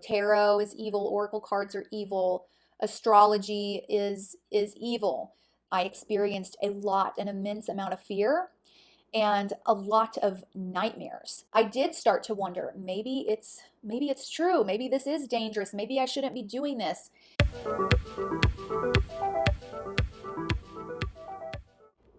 tarot is evil, oracle cards are evil, astrology is evil. I experienced an immense amount of fear and a lot of nightmares. I did start to wonder, maybe it's true. Maybe this is dangerous. Maybe I shouldn't be doing this.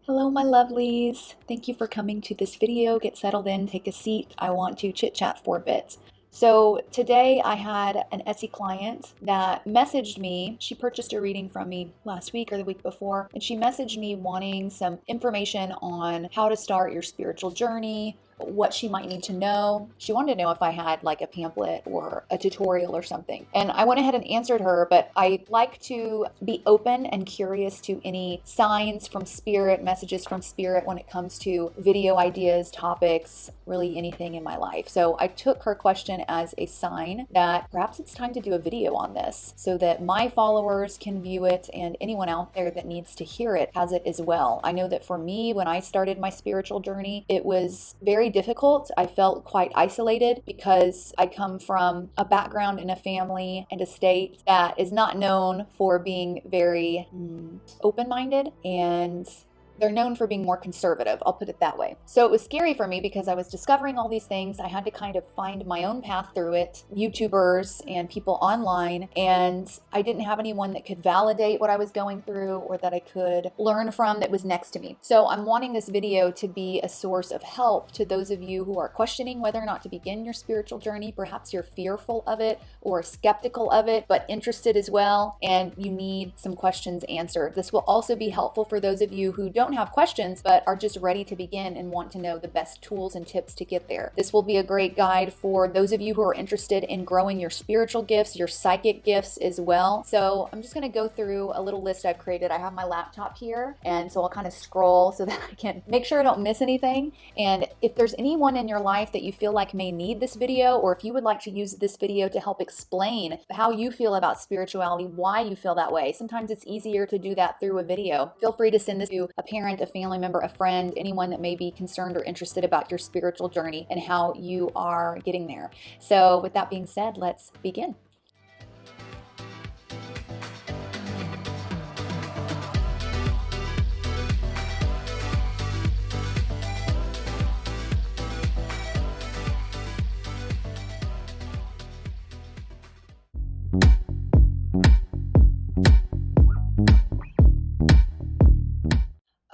Hello, my lovelies. Thank you for coming to this video. Get settled in, take a seat. I want to chit chat for a bit. So today I had an Etsy client that messaged me. She purchased a reading from me last week or the week before, and she messaged me wanting some information on how to start your spiritual journey, what she might need to know. She wanted to know if I had like a pamphlet or a tutorial or something. And I went ahead and answered her, but I like to be open and curious to any signs from spirit, messages from spirit when it comes to video ideas, topics, really anything in my life. So I took her question as a sign that perhaps it's time to do a video on this so that my followers can view it and anyone out there that needs to hear it has it as well. I know that for me, when I started my spiritual journey, it was very difficult. I felt quite isolated because I come from a background in a family and a state that is not known for being very open-minded, and they're known for being more conservative. I'll put it that way. So it was scary for me because I was discovering all these things. I had to kind of find my own path through it, YouTubers and people online, and I didn't have anyone that could validate what I was going through or that I could learn from that was next to me. So I'm wanting this video to be a source of help to those of you who are questioning whether or not to begin your spiritual journey. Perhaps you're fearful of it or skeptical of it, but interested as well, and you need some questions answered. This will also be helpful for those of you who don't have questions but are just ready to begin and want to know the best tools and tips to get there. This will be a great guide for those of you who are interested in growing your spiritual gifts, your psychic gifts as well. So I'm just going to go through a little list I've created. I have my laptop here, and so I'll kind of scroll so that I can make sure I don't miss anything. And if there's anyone in your life that you feel like may need this video, or if you would like to use this video to help explain how you feel about spirituality, why you feel that way, sometimes it's easier to do that through a video. Feel free to send this to a parent, a family member, a friend, anyone that may be concerned or interested about your spiritual journey and how you are getting there. So with that being said, let's begin.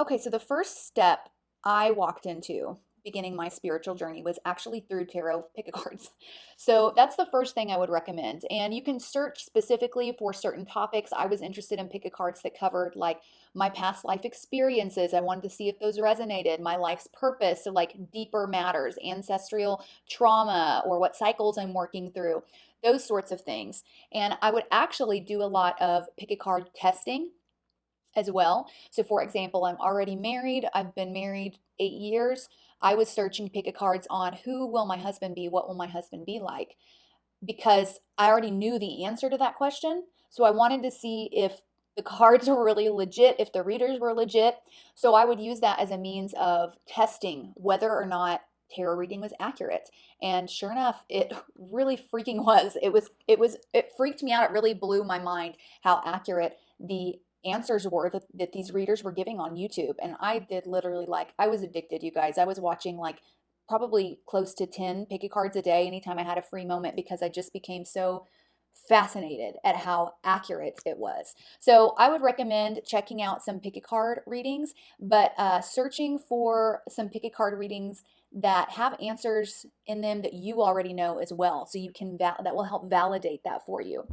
Okay, so the first step I walked into beginning my spiritual journey was actually through tarot pick-a-cards. So that's the first thing I would recommend. And you can search specifically for certain topics. I was interested in pick-a-cards that covered like my past life experiences. I wanted to see if those resonated, my life's purpose, so like deeper matters, ancestral trauma, or what cycles I'm working through, those sorts of things. And I would actually do a lot of pick-a-card testing as well. So for example, I'm already married. I've been married 8 years. I was searching pick-a-cards on who will my husband be? What will my husband be like? Because I already knew the answer to that question. So I wanted to see if the cards were really legit, if the readers were legit. So I would use that as a means of testing whether or not tarot reading was accurate. And sure enough, it really freaking was. It freaked me out. It really blew my mind how accurate the answers were that these readers were giving on YouTube. And I did literally, like, I was addicted, you guys. I was watching like probably close to 10 pick-a-cards a day anytime I had a free moment, because I just became so fascinated at how accurate it was. So I would recommend checking out some pick-a-card readings, but searching for some pick-a-card readings that have answers in them that you already know as well, so you can that will help validate that for you.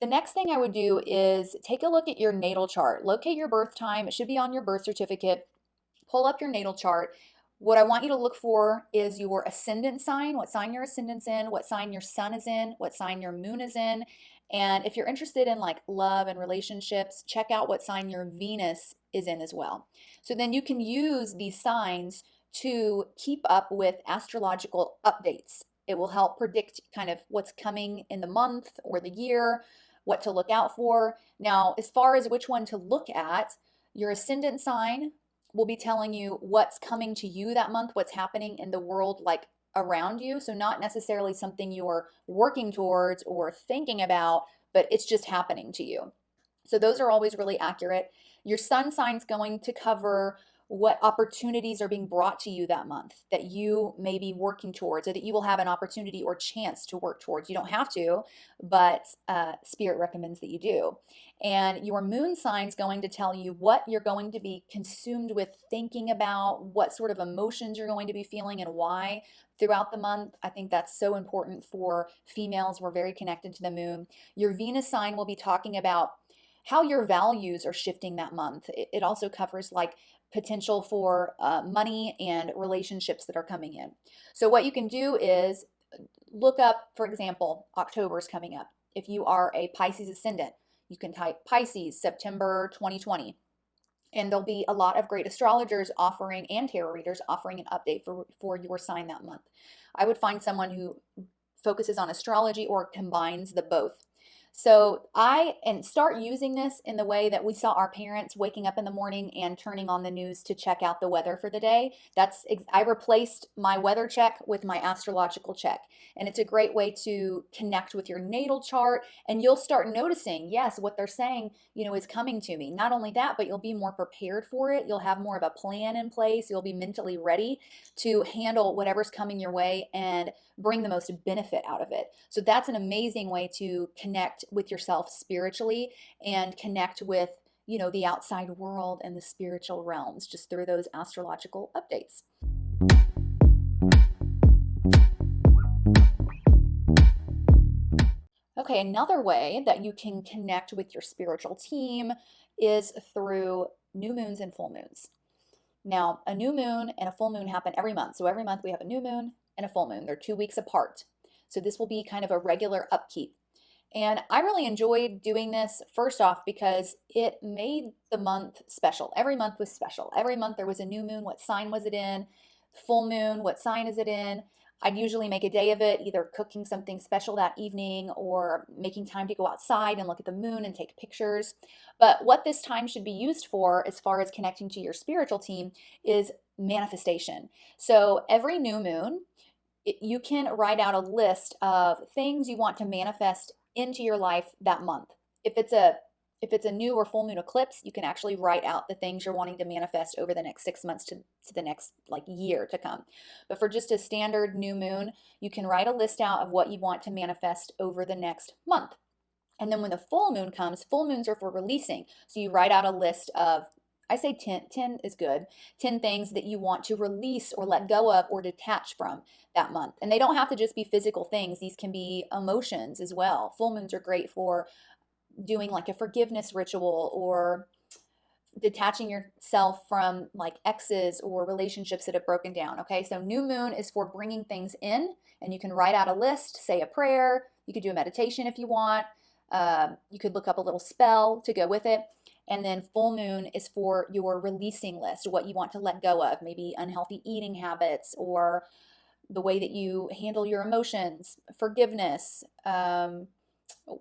The next thing I would do is take a look at your natal chart. Locate your birth time. It should be on your birth certificate. Pull up your natal chart. What I want you to look for is your ascendant sign, what sign your ascendant's in, what sign your sun is in, what sign your moon is in. And if you're interested in like love and relationships, check out what sign your Venus is in as well. So then you can use these signs to keep up with astrological updates. It will help predict kind of what's coming in the month or the year, what to look out for. Now, as far as which one to look at, your ascendant sign will be telling you what's coming to you that month, what's happening in the world like around you. So not necessarily something you're working towards or thinking about, but it's just happening to you. So those are always really accurate. Your sun sign's going to cover what opportunities are being brought to you that month that you may be working towards, or that you will have an opportunity or chance to work towards. You don't have to, but Spirit recommends that you do. And your moon sign's going to tell you what you're going to be consumed with thinking about, what sort of emotions you're going to be feeling, and why throughout the month. I think that's so important for females. We're very connected to the moon. Your Venus sign will be talking about how your values are shifting that month. It also covers like potential for money and relationships that are coming in. So what you can do is look up, for example, October is coming up. If you are a Pisces ascendant, you can type Pisces September 2020. And there'll be a lot of great astrologers offering, and tarot readers offering, an update for your sign that month. I would find someone who focuses on astrology or combines the both. So start using this in the way that we saw our parents waking up in the morning and turning on the news to check out the weather for the day. I replaced my weather check with my astrological check. And it's a great way to connect with your natal chart, and you'll start noticing, yes, what they're saying, is coming to me. Not only that, but you'll be more prepared for it. You'll have more of a plan in place. You'll be mentally ready to handle whatever's coming your way and bring the most benefit out of it. So that's an amazing way to connect with yourself spiritually and connect with, the outside world and the spiritual realms just through those astrological updates. Okay, another way that you can connect with your spiritual team is through new moons and full moons. Now, a new moon and a full moon happen every month. So every month we have a new moon and a full moon. They're 2 weeks apart. So this will be kind of a regular upkeep. And I really enjoyed doing this, first off, because it made the month special. Every month was special. Every month there was a new moon. What sign was it in? Full moon, what sign is it in? I'd usually make a day of it, either cooking something special that evening or making time to go outside and look at the moon and take pictures. But what this time should be used for, as far as connecting to your spiritual team, is manifestation. So every new moon, you can write out a list of things you want to manifest into your life that month. If it's a new or full moon eclipse, you can actually write out the things you're wanting to manifest over the next 6 months to the next year to come. But for just a standard new moon, you can write a list out of what you want to manifest over the next month. And then when the full moon comes, full moons are for releasing. So you write out a list of, I say 10 is good, 10 things that you want to release or let go of or detach from that month. And they don't have to just be physical things. These can be emotions as well. Full moons are great for doing like a forgiveness ritual or detaching yourself from like exes or relationships that have broken down. Okay, so new moon is for bringing things in, and you can write out a list, say a prayer. You could do a meditation if you want. You could look up a little spell to go with it. And then full moon is for your releasing list, what you want to let go of, maybe unhealthy eating habits or the way that you handle your emotions, forgiveness,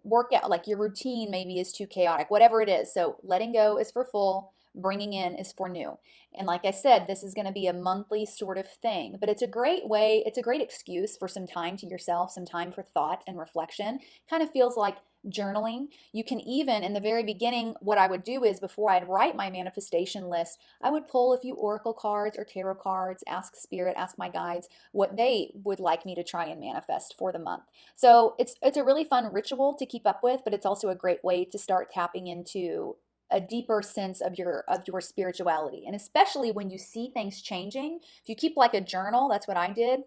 workout, like your routine maybe is too chaotic, whatever it is. So letting go is for full, bringing in is for new. And like I said, this is going to be a monthly sort of thing, but it's a great way, it's a great excuse for some time to yourself, some time for thought and reflection. Kind of feels like journaling. You can even, in the very beginning, what I would do is before I'd write my manifestation list, I would pull a few oracle cards or tarot cards, ask spirit, ask my guides what they would like me to try and manifest for the month. So it's a really fun ritual to keep up with, but it's also a great way to start tapping into a deeper sense of your spirituality. And especially when you see things changing, if you keep like a journal, that's what I did.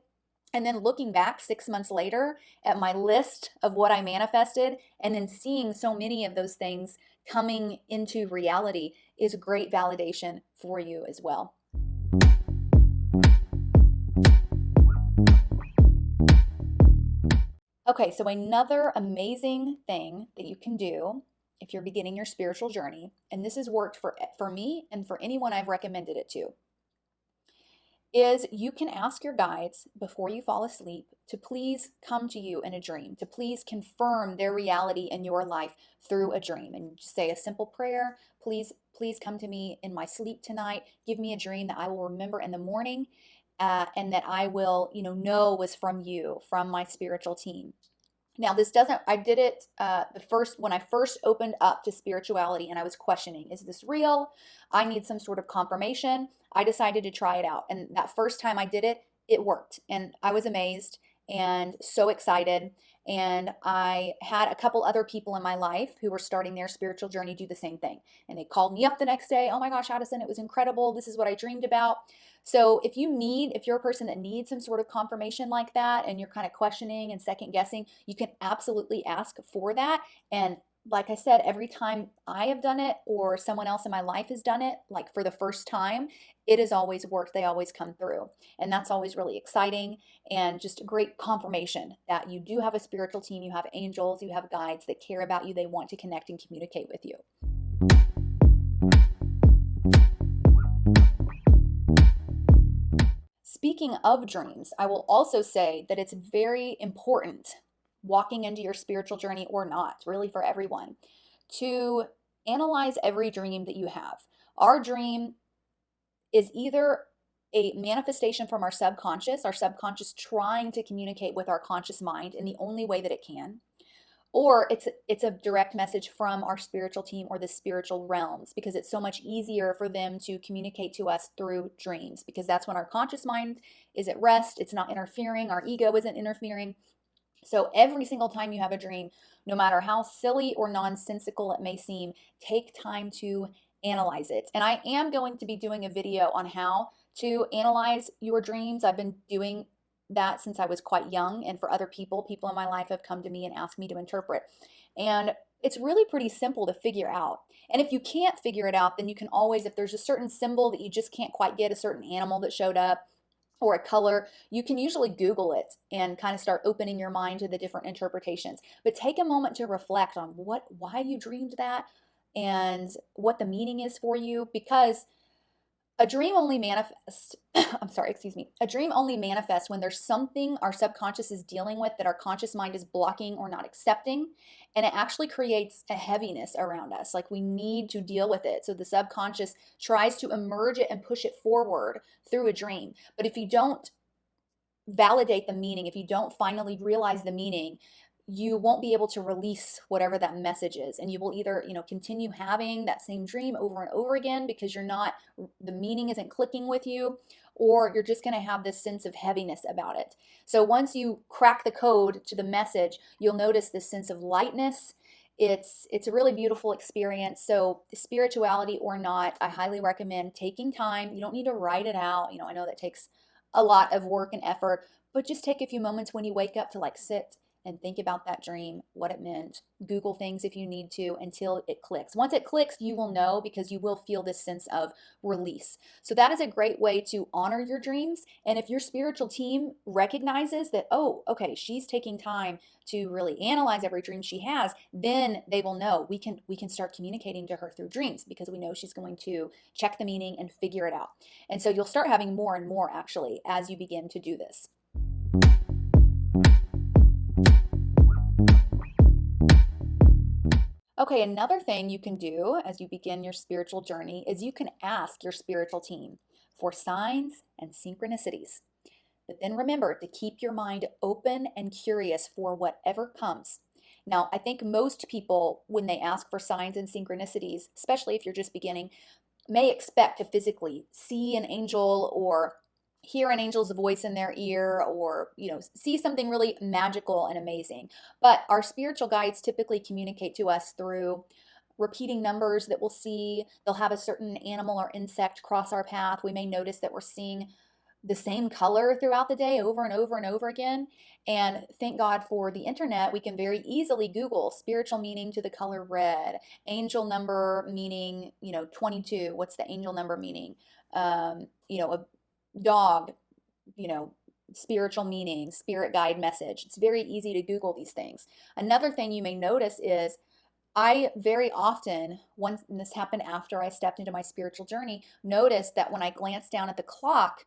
And then looking back 6 months later at my list of what I manifested and then seeing so many of those things coming into reality is great validation for you as well. Okay, so another amazing thing that you can do if you're beginning your spiritual journey, and this has worked for me and for anyone I've recommended it to, is you can ask your guides before you fall asleep to please come to you in a dream, to please confirm their reality in your life through a dream. And you just say a simple prayer, please please come to me in my sleep tonight. Give me a dream that I will remember in the morning, and that I will, know was from you, from my spiritual team. Now, this doesn't, I did it when I first opened up to spirituality and I was questioning, is this real? I need some sort of confirmation. I decided to try it out. And that first time I did it, it worked. And I was amazed and so excited. And I had a couple other people in my life who were starting their spiritual journey do the same thing. And they called me up the next day. Oh my gosh, Addison, it was incredible. This is what I dreamed about. So if you're a person that needs some sort of confirmation like that and you're kind of questioning and second guessing, you can absolutely ask for that. And like I said, every time I have done it or someone else in my life has done it, like for the first time, it has always worked. They always come through. And that's always really exciting and just a great confirmation that you do have a spiritual team, you have angels, you have guides that care about you, they want to connect and communicate with you. Speaking of dreams, I will also say that it's very important, walking into your spiritual journey or not, really for everyone, to analyze every dream that you have. Our dream is either a manifestation from our subconscious trying to communicate with our conscious mind in the only way that it can, or it's a direct message from our spiritual team or the spiritual realms, because it's so much easier for them to communicate to us through dreams, because that's when our conscious mind is at rest. It's not interfering. Our ego isn't interfering. So every single time you have a dream, no matter how silly or nonsensical it may seem, take time to analyze it. And I am going to be doing a video on how to analyze your dreams. I've been doing that since I was quite young, and for other people in my life have come to me and asked me to interpret. And it's really pretty simple to figure out. And if you can't figure it out, then you can always, if there's a certain symbol that you just can't quite get, a certain animal that showed up or a color, you can usually Google it and kind of start opening your mind to the different interpretations. But take a moment to reflect on why you dreamed that and what the meaning is for you, because a dream only manifests, a dream only manifests when there's something our subconscious is dealing with that our conscious mind is blocking or not accepting. And it actually creates a heaviness around us. Like we need to deal with it. So the subconscious tries to emerge it and push it forward through a dream. But if you don't validate the meaning, if you don't finally realize the meaning, you won't be able to release whatever that message is. And you will either, continue having that same dream over and over again because the meaning isn't clicking with you, or you're just going to have this sense of heaviness about it. So once you crack the code to the message, you'll notice this sense of lightness. It's a really beautiful experience. So spirituality or not, I highly recommend taking time. You don't need to write it out. I know that takes a lot of work and effort, but just take a few moments when you wake up to sit and think about that dream, what it meant. Google things if you need to until it clicks. Once it clicks, you will know, because you will feel this sense of release. So that is a great way to honor your dreams. And if your spiritual team recognizes that, oh, okay, she's taking time to really analyze every dream she has, then they will know we can start communicating to her through dreams, because we know she's going to check the meaning and figure it out. And so you'll start having more and more actually as you begin to do this. Okay, another thing you can do as you begin your spiritual journey is you can ask your spiritual team for signs and synchronicities. But then remember to keep your mind open and curious for whatever comes. Now, I think most people, when they ask for signs and synchronicities, especially if you're just beginning, may expect to physically see an angel or hear an angel's voice in their ear, or see something really magical and amazing. But our spiritual guides typically communicate to us through repeating numbers that we'll see. They'll have a certain animal or insect cross our path. We may notice that we're seeing the same color throughout the day over and over and over again. And thank God for the internet, we can very easily Google spiritual meaning to the color red, angel number meaning 22. What's the angel number meaning? A dog, spiritual meaning, spirit guide message. It's very easy to Google these things. Another thing you may notice is I very often, once, and this happened after I stepped into my spiritual journey, noticed that when I glance down at the clock,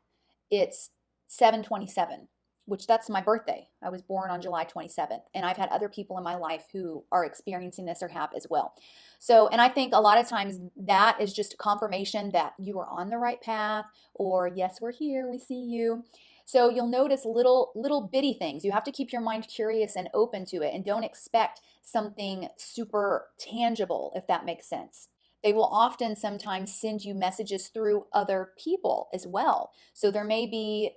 it's 7:27. which that's my birthday. I was born on July 27th, and I've had other people in my life who are experiencing this or have as well. So, and I think a lot of times that is just confirmation that you are on the right path, or yes, we're here, we see you. So you'll notice little bitty things. You have to keep your mind curious and open to it, and don't expect something super tangible, if that makes sense. They will often sometimes send you messages through other people as well. So there may be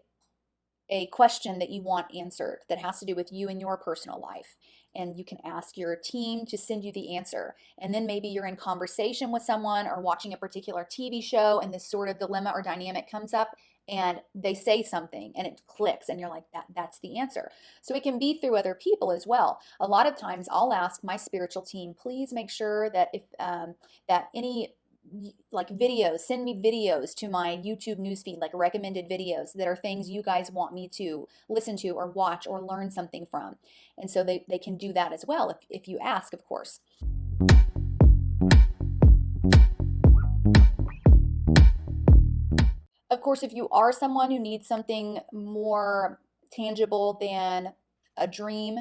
a question that you want answered that has to do with you and your personal life. And you can ask your team to send you the answer. And then maybe you're in conversation with someone or watching a particular TV show, and this sort of dilemma or dynamic comes up, and they say something and it clicks, and you're like, that's the answer. So it can be through other people as well. A lot of times I'll ask my spiritual team, please make sure that if that any like videos, send me videos to my YouTube newsfeed, like recommended videos that are things you guys want me to listen to or watch or learn something from. And so they can do that as well if you ask, of course. Of course, if you are someone who needs something more tangible than a dream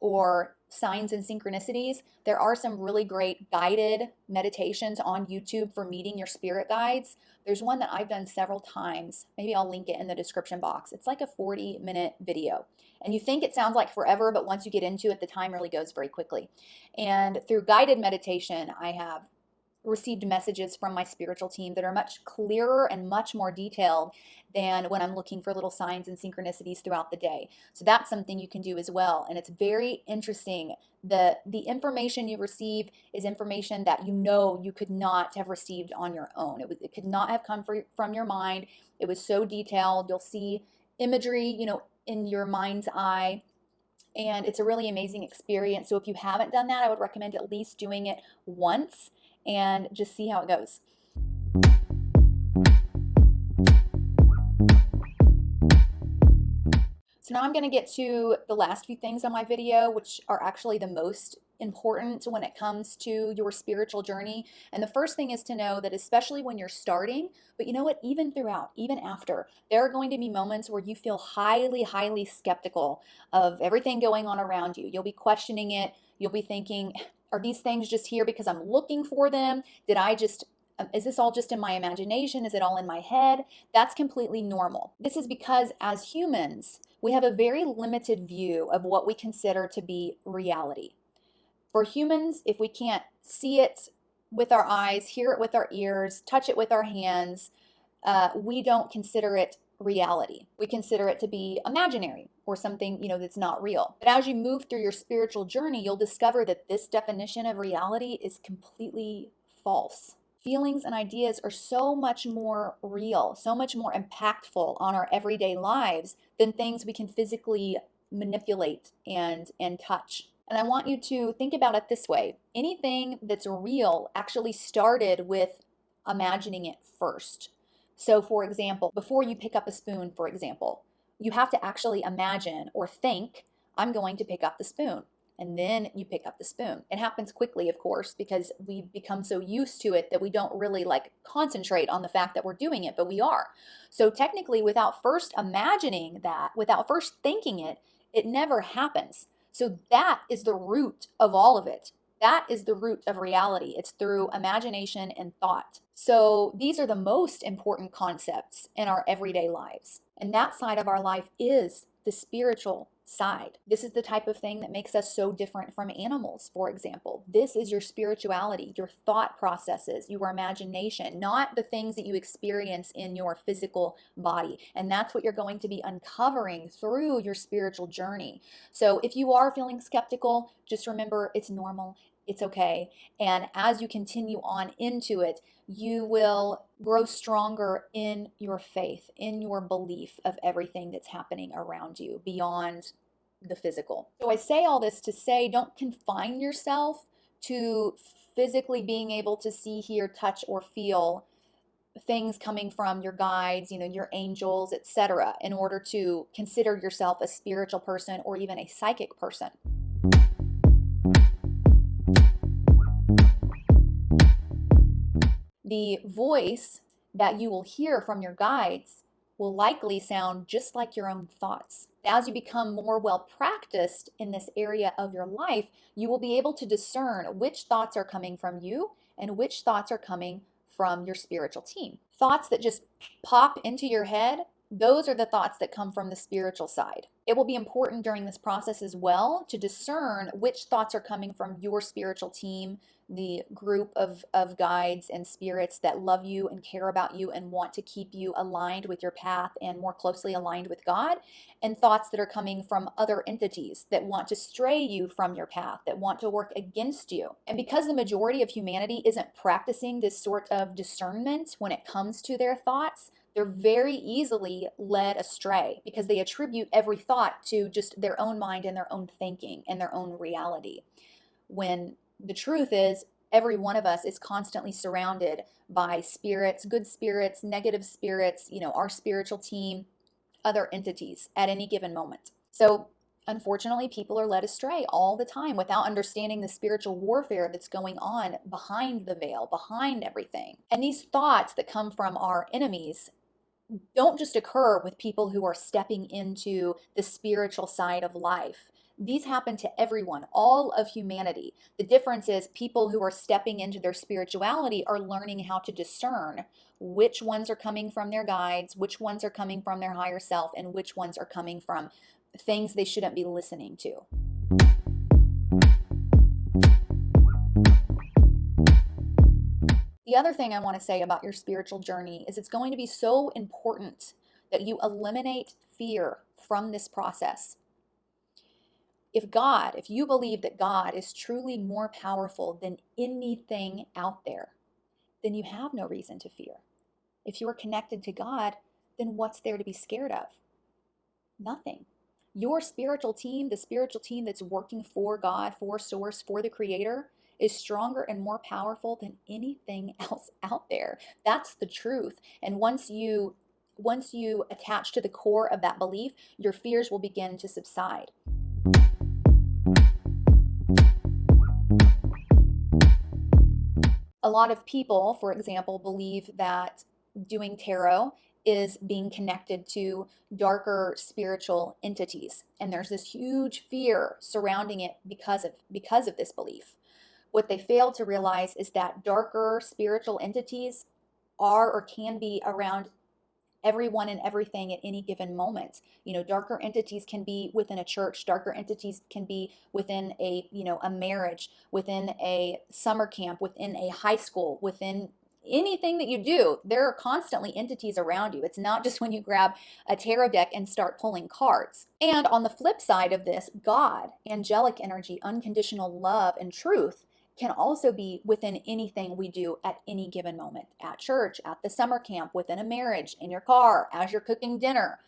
or signs and synchronicities, there are some really great guided meditations on YouTube for meeting your spirit guides. There's one that I've done several times. Maybe I'll link it in the description box. It's like a 40-minute video. And you think it sounds like forever, but once you get into it, the time really goes very quickly. And through guided meditation, I have received messages from my spiritual team that are much clearer and much more detailed than when I'm looking for little signs and synchronicities throughout the day. So that's something you can do as well. And it's very interesting. The information you receive is information that you could not have received on your own. It could not have come from your mind. It was so detailed. You'll see imagery, in your mind's eye. And it's a really amazing experience. So if you haven't done that, I would recommend at least doing it once and just see how it goes. So now I'm going to get to the last few things on my video, which are actually the most important when it comes to your spiritual journey. And the first thing is to know that, especially when you're starting, but you know what, even throughout, even after, there are going to be moments where you feel highly, highly skeptical of everything going on around you. You'll be questioning it. You'll be thinking, are these things just here because I'm looking for them? Is this all just in my imagination? Is it all in my head? That's completely normal. This is because as humans, we have a very limited view of what we consider to be reality. For humans, if we can't see it with our eyes, hear it with our ears, touch it with our hands, we don't consider it reality. We consider it to be imaginary or something, that's not real. But as you move through your spiritual journey, you'll discover that this definition of reality is completely false. Feelings and ideas are so much more real, so much more impactful on our everyday lives than things we can physically manipulate and touch. And I want you to think about it this way. Anything that's real actually started with imagining it first. So for example, before you pick up a spoon, for example, you have to actually imagine or think, I'm going to pick up the spoon. And then you pick up the spoon. It happens quickly, of course, because we become so used to it that we don't really concentrate on the fact that we're doing it, but we are. So technically, without first imagining that, without first thinking it, it never happens. So that is the root of all of it. That is the root of reality. It's through imagination and thought. So these are the most important concepts in our everyday lives. And that side of our life is the spiritual side. This is the type of thing that makes us so different from animals, for example. This is your spirituality, your thought processes, your imagination, not the things that you experience in your physical body. And that's what you're going to be uncovering through your spiritual journey. So if you are feeling skeptical, just remember it's normal. It's okay. And as you continue on into it, you will grow stronger in your faith, in your belief of everything that's happening around you beyond the physical. So I say all this to say, don't confine yourself to physically being able to see, hear, touch, or feel things coming from your guides, your angels, etc., in order to consider yourself a spiritual person or even a psychic person. The voice that you will hear from your guides will likely sound just like your own thoughts. As you become more well practiced in this area of your life, you will be able to discern which thoughts are coming from you and which thoughts are coming from your spiritual team. Thoughts that just pop into your head, those are the thoughts that come from the spiritual side. It will be important during this process as well to discern which thoughts are coming from your spiritual team, the group of guides and spirits that love you and care about you and want to keep you aligned with your path and more closely aligned with God, and thoughts that are coming from other entities that want to stray you from your path, that want to work against you. And because the majority of humanity isn't practicing this sort of discernment when it comes to their thoughts, they're very easily led astray because they attribute every thought to just their own mind and their own thinking and their own reality. When the truth is, every one of us is constantly surrounded by spirits, good spirits, negative spirits, our spiritual team, other entities at any given moment. So unfortunately, people are led astray all the time without understanding the spiritual warfare that's going on behind the veil, behind everything. And these thoughts that come from our enemies don't just occur with people who are stepping into the spiritual side of life. These happen to everyone, all of humanity. The difference is people who are stepping into their spirituality are learning how to discern which ones are coming from their guides, which ones are coming from their higher self, and which ones are coming from things they shouldn't be listening to. The other thing I want to say about your spiritual journey is it's going to be so important that you eliminate fear from this process. If you believe that God is truly more powerful than anything out there, then you have no reason to fear. If you are connected to God, then what's there to be scared of? Nothing. Your spiritual team, the spiritual team that's working for God, for Source, for the Creator, is stronger and more powerful than anything else out there. That's the truth. And once you attach to the core of that belief, your fears will begin to subside. A lot of people, for example, believe that doing tarot is being connected to darker spiritual entities. And there's this huge fear surrounding it because of this belief. What they fail to realize is that darker spiritual entities are or can be around everyone and everything at any given moment. Darker entities can be within a church, darker entities can be within a marriage, within a summer camp, within a high school, within anything that you do. There are constantly entities around you. It's not just when you grab a tarot deck and start pulling cards. And on the flip side of this, God, angelic energy, unconditional love, and truth can also be within anything we do at any given moment, at church, at the summer camp, within a marriage, in your car, as you're cooking dinner.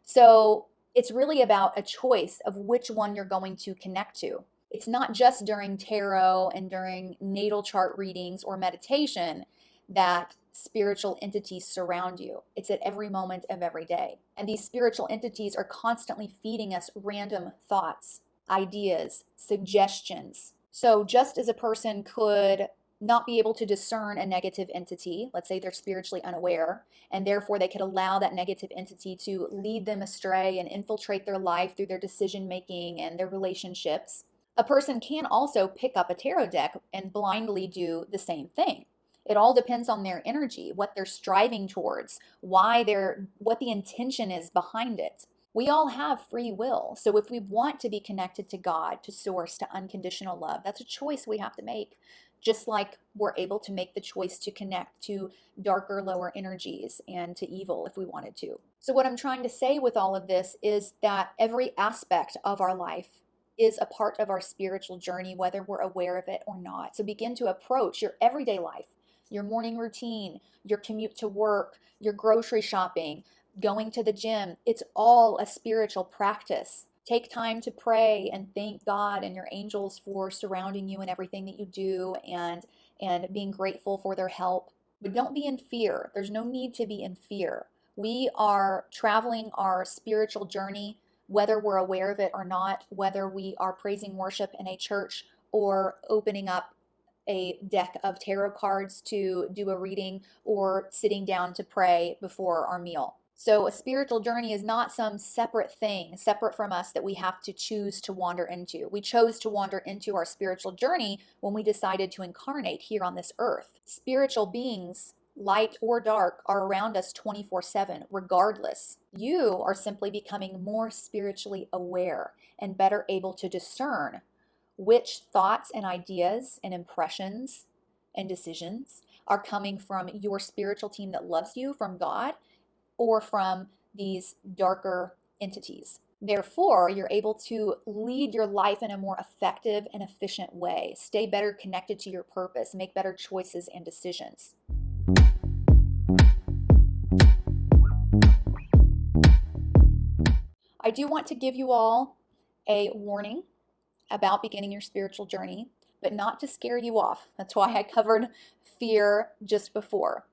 So it's really about a choice of which one you're going to connect to. It's not just during tarot and during natal chart readings or meditation that spiritual entities surround you. It's at every moment of every day. And these spiritual entities are constantly feeding us random thoughts, ideas, suggestions. So just as a person could not be able to discern a negative entity, let's say they're spiritually unaware, and therefore they could allow that negative entity to lead them astray and infiltrate their life through their decision making and their relationships, a person can also pick up a tarot deck and blindly do the same thing. It all depends on their energy, what they're striving towards, what the intention is behind it. We all have free will. So if we want to be connected to God, to Source, to unconditional love, that's a choice we have to make. Just like we're able to make the choice to connect to darker, lower energies and to evil if we wanted to. So what I'm trying to say with all of this is that every aspect of our life is a part of our spiritual journey, whether we're aware of it or not. So begin to approach your everyday life, your morning routine, your commute to work, your grocery shopping, going to the gym. It's all a spiritual practice. Take time to pray and thank God and your angels for surrounding you in everything that you do and being grateful for their help. But don't be in fear. There's no need to be in fear. We are traveling our spiritual journey, whether we're aware of it or not, whether we are praising worship in a church or opening up a deck of tarot cards to do a reading or sitting down to pray before our meal. So a spiritual journey is not some separate thing, separate from us that we have to choose to wander into. We chose to wander into our spiritual journey when we decided to incarnate here on this earth. Spiritual beings, light or dark, are around us 24/7, regardless. You are simply becoming more spiritually aware and better able to discern which thoughts and ideas and impressions and decisions are coming from your spiritual team that loves you, from God, or from these darker entities. Therefore, you're able to lead your life in a more effective and efficient way, stay better connected to your purpose, make better choices and decisions. I do want to give you all a warning about beginning your spiritual journey, but not to scare you off. That's why I covered fear just before.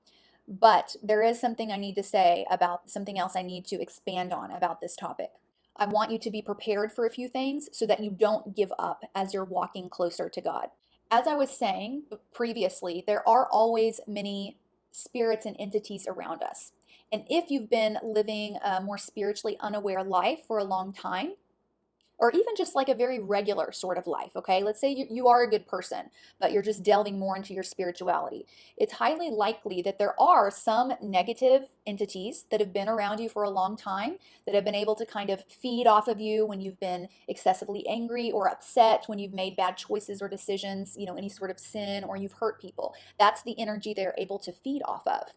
But there is something I need to say about something else I need to expand on about this topic. I want you to be prepared for a few things so that you don't give up as you're walking closer to God. As I was saying previously, there are always many spirits and entities around us. And if you've been living a more spiritually unaware life for a long time, or even just like a very regular sort of life, okay? Let's say you are a good person, but you're just delving more into your spirituality. It's highly likely that there are some negative entities that have been around you for a long time that have been able to kind of feed off of you when you've been excessively angry or upset, when you've made bad choices or decisions, any sort of sin, or you've hurt people. That's the energy they're able to feed off of.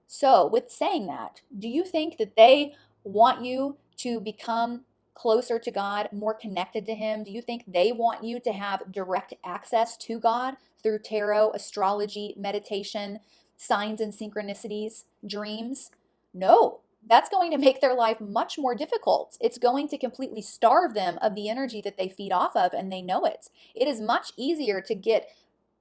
So, with saying that, do you think that they want you to become closer to God, more connected to Him? Do you think they want you to have direct access to God through tarot, astrology, meditation, signs and synchronicities, dreams? No. That's going to make their life much more difficult. It's going to completely starve them of the energy that they feed off of, and they know it. It is much easier to get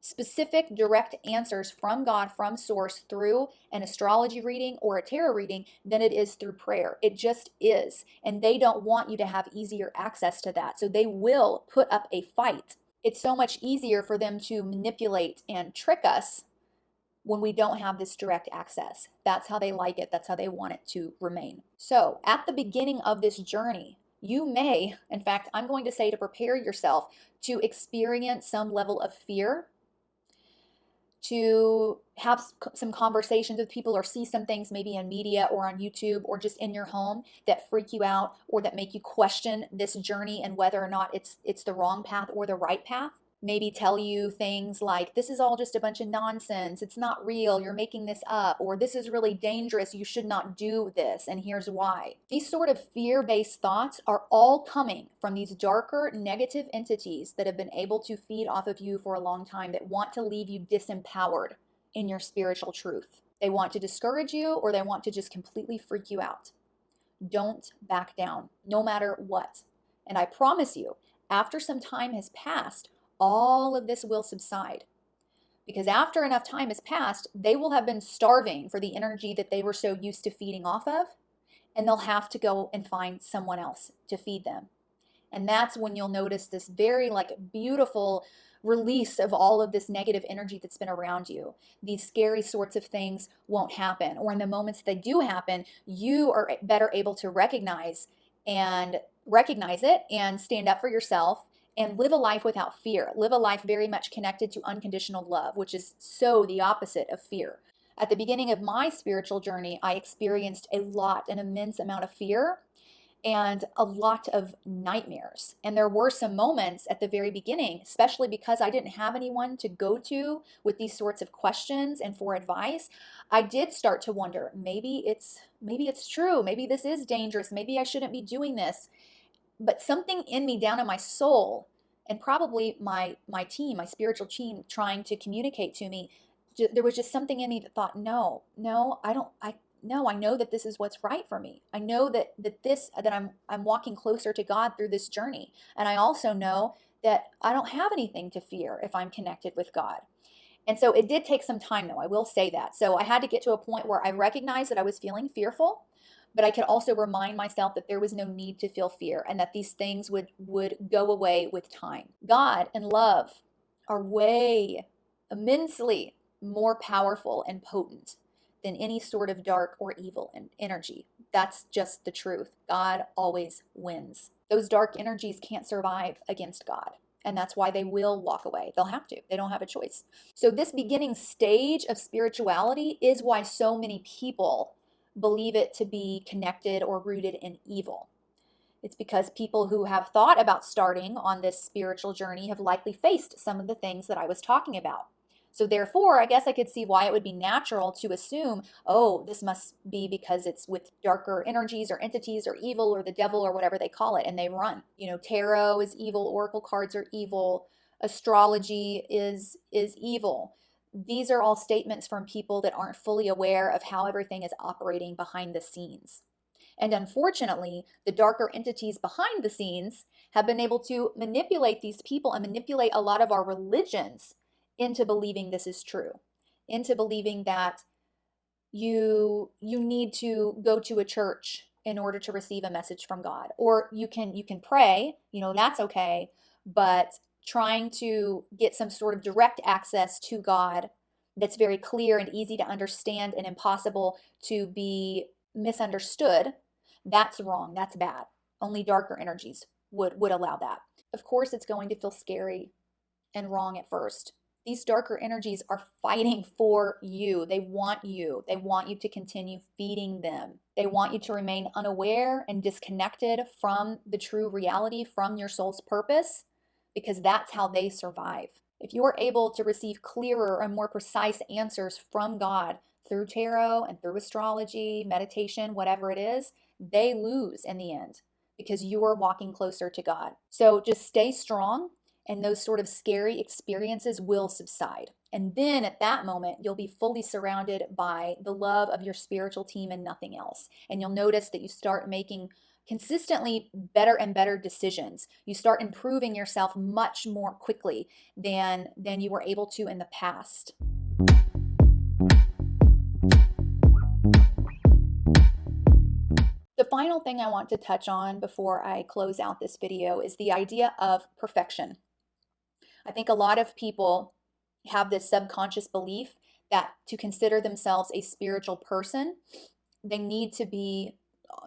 specific direct answers from God, from source, through an astrology reading or a tarot reading than it is through prayer. It just is. And they don't want you to have easier access to that. So they will put up a fight. It's so much easier for them to manipulate and trick us when we don't have this direct access. That's how they like it. That's how they want it to remain. So at the beginning of this journey, you may, in fact, I'm going to say to prepare yourself to experience some level of fear, to have some conversations with people, or see some things maybe in media or on YouTube or just in your home that freak you out or that make you question this journey and whether or not it's the wrong path or the right path. Maybe tell you things like, this is all just a bunch of nonsense, it's not real, you're making this up, or this is really dangerous, you should not do this, and here's why. These sort of fear-based thoughts are all coming from these darker, negative entities that have been able to feed off of you for a long time, that want to leave you disempowered in your spiritual truth. They want to discourage you, or they want to just completely freak you out. Don't back down, no matter what. And I promise you, after some time has passed, all of this will subside. Because after enough time has passed, they will have been starving for the energy that they were so used to feeding off of, and they'll have to go and find someone else to feed them. And that's when you'll notice this very beautiful release of all of this negative energy that's been around you. These scary sorts of things won't happen, or in the moments they do happen, you are better able to recognize it and stand up for yourself and live a life without fear. Live a life very much connected to unconditional love, which is so the opposite of fear. At the beginning of my spiritual journey, I experienced an immense amount of fear and a lot of nightmares. And there were some moments at the very beginning, especially because I didn't have anyone to go to with these sorts of questions and for advice. I did start to wonder, maybe it's true. Maybe this is dangerous. Maybe I shouldn't be doing this. But something in me, down in my soul, and probably my team, my spiritual team, trying to communicate to me, there was just something in me that thought, no, I know that this is what's right for me. I know that I'm walking closer to God through this journey. And I also know that I don't have anything to fear if I'm connected with God. And so it did take some time, though, I will say that. So I had to get to a point where I recognized that I was feeling fearful, but I could also remind myself that there was no need to feel fear, and that these things would go away with time. God and love are way immensely more powerful and potent than any sort of dark or evil energy. That's just the truth. God always wins. Those dark energies can't survive against God. And that's why they will walk away. They'll have to. They don't have a choice. So this beginning stage of spirituality is why so many people believe it to be connected or rooted in evil. It's because people who have thought about starting on this spiritual journey have likely faced some of the things that I was talking about. So therefore, I guess I could see why it would be natural to assume, oh, this must be because it's with darker energies or entities or evil or the devil or whatever they call it, and they run. You know, tarot is evil, oracle cards are evil, astrology is evil. These are all statements from people that aren't fully aware of how everything is operating behind the scenes. And unfortunately, the darker entities behind the scenes have been able to manipulate these people and manipulate a lot of our religions into believing this is true, into believing that you need to go to a church in order to receive a message from God, or you can pray, that's okay, but trying to get some sort of direct access to God that's very clear and easy to understand and impossible to be misunderstood, that's wrong, that's bad. Only darker energies would allow that. Of course, it's going to feel scary and wrong at first. These darker energies are fighting for you. They want you. They want you to continue feeding them. They want you to remain unaware and disconnected from the true reality, from your soul's purpose, because that's how they survive. If you are able to receive clearer and more precise answers from God through tarot and through astrology, meditation, whatever it is, they lose in the end because you are walking closer to God. So just stay strong, and those sort of scary experiences will subside. And then at that moment, you'll be fully surrounded by the love of your spiritual team and nothing else. And you'll notice that you start making consistently better and better decisions. You start improving yourself much more quickly than you were able to in the past. The final thing I want to touch on before I close out this video is the idea of perfection. I think a lot of people have this subconscious belief that to consider themselves a spiritual person, they need to be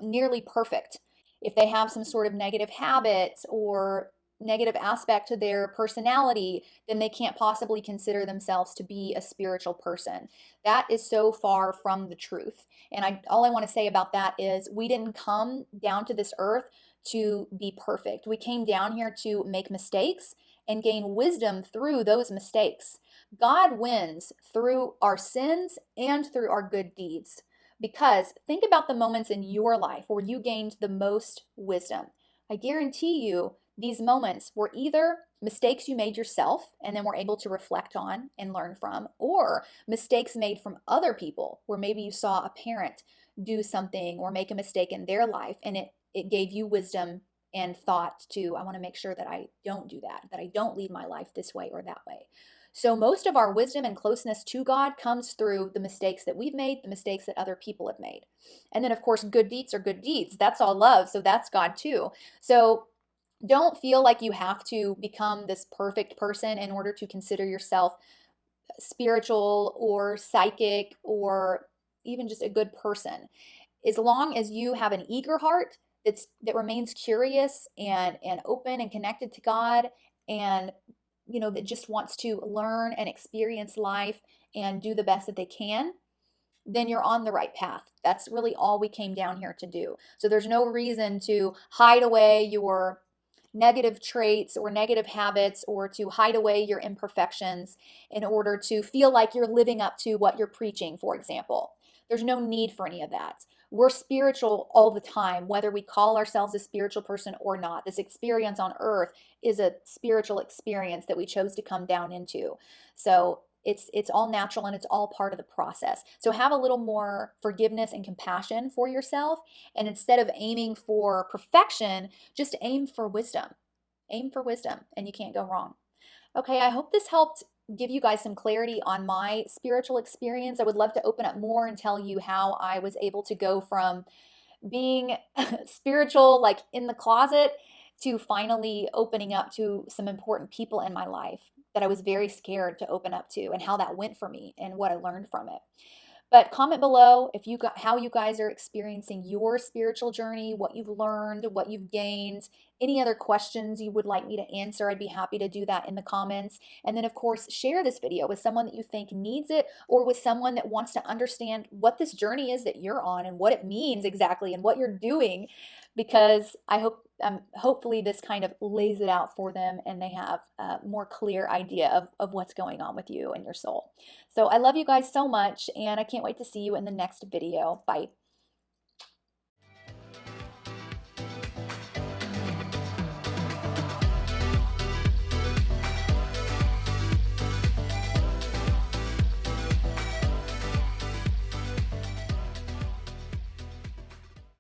nearly perfect. If they have some sort of negative habit or negative aspect to their personality, then they can't possibly consider themselves to be a spiritual person. That is so far from the truth. And all I want to say about that is we didn't come down to this earth to be perfect. We came down here to make mistakes and gain wisdom through those mistakes. God wins through our sins and through our good deeds. Because think about the moments in your life where you gained the most wisdom. I guarantee you these moments were either mistakes you made yourself and then were able to reflect on and learn from, or mistakes made from other people where maybe you saw a parent do something or make a mistake in their life and it gave you wisdom and thought to, I want to make sure that I don't do that I don't lead my life this way or that way. So most of our wisdom and closeness to God comes through the mistakes that we've made, the mistakes that other people have made. And then of course, good deeds are good deeds. That's all love. So that's God too. So don't feel like you have to become this perfect person in order to consider yourself spiritual or psychic or even just a good person. As long as you have an eager heart that remains curious and open and connected to God, and that just wants to learn and experience life and do the best that they can, then you're on the right path. That's really all we came down here to do. So there's no reason to hide away your negative traits or negative habits or to hide away your imperfections in order to feel like you're living up to what you're preaching, for example. There's no need for any of that. We're spiritual all the time, whether we call ourselves a spiritual person or not. This experience on earth is a spiritual experience that we chose to come down into. So it's all natural and it's all part of the process. So have a little more forgiveness and compassion for yourself. And instead of aiming for perfection, just aim for wisdom. Aim for wisdom and you can't go wrong. Okay, I hope this helped give you guys some clarity on my spiritual experience. I would love to open up more and tell you how I was able to go from being spiritual, like in the closet, to finally opening up to some important people in my life that I was very scared to open up to, and how that went for me and what I learned from it. But comment below if you got how you guys are experiencing your spiritual journey, what you've learned, what you've gained, any other questions you would like me to answer. I'd be happy to do that in the comments. And then, of course, share this video with someone that you think needs it, or with someone that wants to understand what this journey is that you're on and what it means exactly and what you're doing, because I hope hopefully this kind of lays it out for them and they have a more clear idea of what's going on with you and your soul. So I love you guys so much, and I can't wait to see you in the next video. Bye.